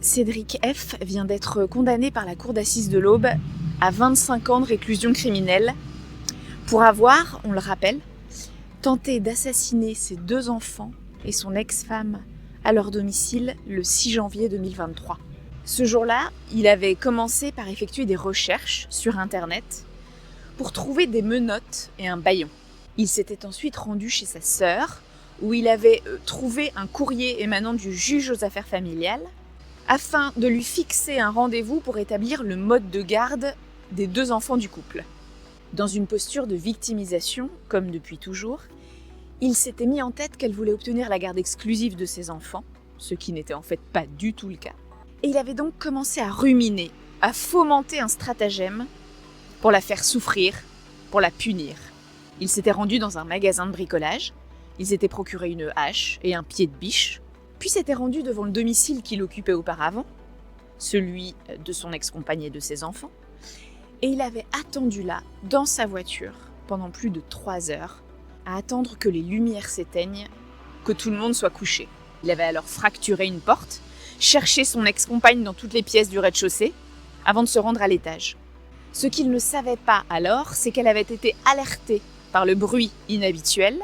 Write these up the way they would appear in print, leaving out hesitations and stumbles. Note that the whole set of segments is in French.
Cédric F. vient d'être condamné par la cour d'assises de l'Aube à 25 ans de réclusion criminelle pour avoir, on le rappelle, tenté d'assassiner ses 2 enfants et son ex-femme à leur domicile le 6 janvier 2023. Ce jour-là, il avait commencé par effectuer des recherches sur Internet pour trouver des menottes et un bâillon. Il s'était ensuite rendu chez sa sœur, où il avait trouvé un courrier émanant du juge aux affaires familiales, afin de lui fixer un rendez-vous pour établir le mode de garde des 2 enfants du couple. Dans une posture de victimisation, comme depuis toujours, il s'était mis en tête qu'elle voulait obtenir la garde exclusive de ses enfants, ce qui n'était en fait pas du tout le cas. Et il avait donc commencé à ruminer, à fomenter un stratagème pour la faire souffrir, pour la punir. Il s'était rendu dans un magasin de bricolage, il s'était procuré une hache et un pied de biche, puis s'était rendu devant le domicile qu'il occupait auparavant, celui de son ex-compagne et de ses enfants, et il avait attendu là, dans sa voiture, pendant plus de 3 heures, à attendre que les lumières s'éteignent, que tout le monde soit couché. Il avait alors fracturé une porte, cherché son ex-compagne dans toutes les pièces du rez-de-chaussée, avant de se rendre à l'étage. Ce qu'il ne savait pas alors, c'est qu'elle avait été alertée par le bruit inhabituel,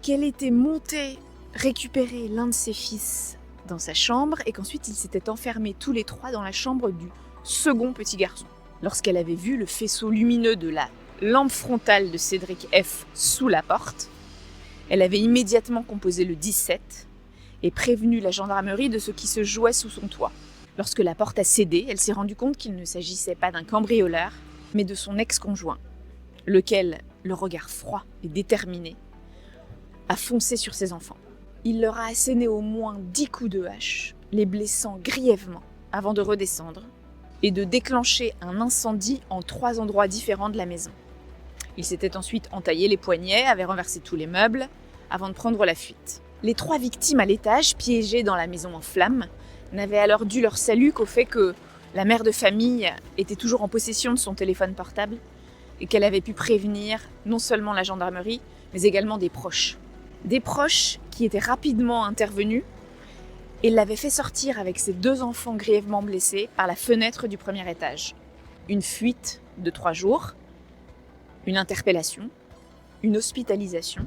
qu'elle était montée récupérer l'un de ses fils dans sa chambre et qu'ensuite ils s'étaient enfermés tous les 3 dans la chambre du second petit garçon. Lorsqu'elle avait vu le faisceau lumineux de la lampe frontale de Cédric F. sous la porte, elle avait immédiatement composé le 17 et prévenu la gendarmerie de ce qui se jouait sous son toit. Lorsque la porte a cédé, elle s'est rendue compte qu'il ne s'agissait pas d'un cambrioleur, mais de son ex-conjoint, lequel, le regard froid et déterminé, a foncé sur ses enfants. Il leur a asséné au moins 10 coups de hache, les blessant grièvement avant de redescendre et de déclencher un incendie en 3 endroits différents de la maison. Il s'était ensuite entaillé les poignets, avait renversé tous les meubles avant de prendre la fuite. Les 3 victimes à l'étage, piégées dans la maison en flammes, n'avaient alors dû leur salut qu'au fait que la mère de famille était toujours en possession de son téléphone portable et qu'elle avait pu prévenir non seulement la gendarmerie, mais également des proches. Des proches qui étaient rapidement intervenus et l'avaient fait sortir avec ses 2 enfants grièvement blessés par la fenêtre du premier étage. Une fuite de 3 jours, une interpellation, une hospitalisation,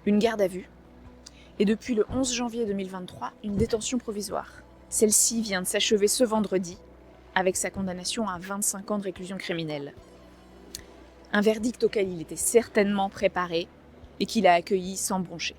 une garde à vue et depuis le 11 janvier 2023, une détention provisoire. Celle-ci vient de s'achever ce vendredi avec sa condamnation à 25 ans de réclusion criminelle. Un verdict auquel il était certainement préparé et qu'il a accueilli sans broncher.